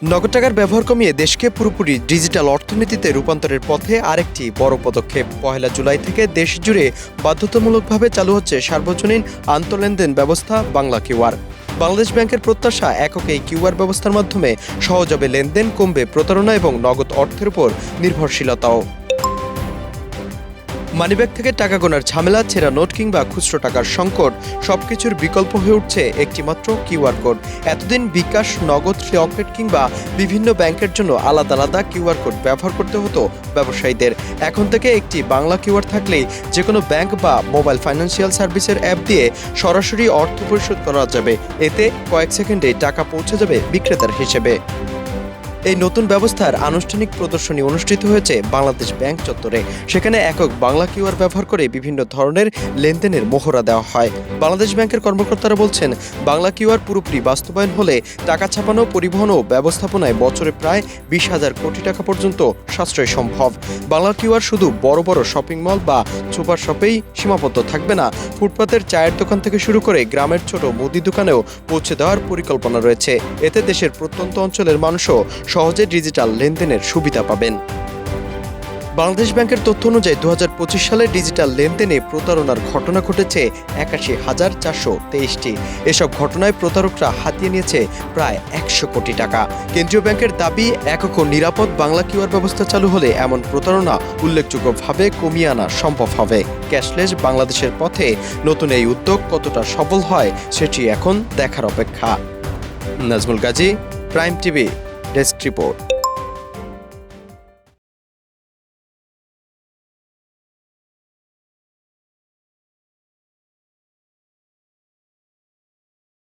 নগদ টাকার ব্যবহার কমিয়ে দেশকে পুরোপুরি ডিজিটাল অর্থনীতিতে রূপান্তরের পথে আরেকটি বড় পদক্ষেপ। ১ জুলাই থেকে দেশ জুড়ে বাধ্যতামূলকভাবে চালু হচ্ছে সার্বজনীন আন্তঃলেনদেন ব্যবস্থা বাংলা কিউআর। বাংলাদেশ ব্যাংকের প্রত্যাশা, একক এই কিউআর ব্যবস্থার মাধ্যমে সহজ হবে লেনদেন, কমবে প্রতারণা এবং নগদ অর্থের উপর নির্ভরশীলতাও। মানিব্যাগ থেকে টাকা গোনার ঝামেলা, ছেঁড়া নোট কিংবা খুচরো টাকার সংকট সবকিছুর বিকল্প হয়ে উঠছে একটিমাত্র কিউআর কোড। এতদিন বিকাশ, নগদ, রকেট কিংবা বিভিন্ন ব্যাংকের জন্য আলাদা আলাদা কিউআর কোড ব্যবহার করতে হতো ব্যবসায়ীদের। এখন থেকে একটি বাংলা কিউআর থাকলেই যে কোনো ব্যাংক বা মোবাইল ফাইন্যান্সিয়াল সার্ভিসের অ্যাপ দিয়ে সরাসরি অর্থ পরিশোধ করা যাবে। এতে কয়েক সেকেন্ডে টাকা পৌঁছে যাবে বিক্রেতার হিসেবে। এই নতুন ব্যবস্থার আনুষ্ঠানিক প্রদর্শনী অনুষ্ঠিত হয়েছে বাংলাদেশ ব্যাংক চত্বরে। সেখানে একক বাংলা কিউআর ব্যবহার করে বিভিন্ন ধরনের লেনদেনের মহড়া দেওয়া হয়। বাংলাদেশ ব্যাংকের কর্মকর্তারা বলছেন, বাংলা কিউআর পুরোপুরি বাস্তবায়ন হলে টাকা ছাপানো, পরিবহন ও ব্যবস্থাপনায় বছরে প্রায় ২০,০০০ কোটি টাকা পর্যন্ত সাশ্রয় সম্ভব। বাংলা কিউআর শুধু বড় বড় শপিং মল বা সুপার শপেই সীমাবদ্ধ থাকবে না, ফুটপাতের চায়ের দোকান থেকে শুরু করে গ্রামের ছোট মুদি দোকানেও পৌঁছে দেওয়ার পরিকল্পনা রয়েছে। এতে দেশের প্রত্যন্ত অঞ্চলের মানুষও সহজে ডিজিটাল লেনদেনের সুবিধা পাবেন। বাংলাদেশ ব্যাংকের তথ্য অনুযায়ী ২০২৫ সালে ডিজিটাল লেনদেনে প্রতারণার ঘটনা ঘটেছে ৮১,৪২৩টি। এসব ঘটনায় প্রতারকরা হাতিয়ে নিয়েছে প্রায় ১০০ কোটি টাকা। কেন্দ্রীয় ব্যাংকের দাবি, একক ও নিরাপদ বাংলা কিউআর ব্যবস্থা চালু হলে এমন প্রতারণা উল্লেখযোগ্যভাবে কমিয়ে আনা সম্ভব হবে। ক্যাশলেস বাংলাদেশের পথে নতুন এই উদ্যোগ কতটা সফল হয় সেটি এখন দেখার অপেক্ষা। Nazmul Gazi, prime TV, desk report.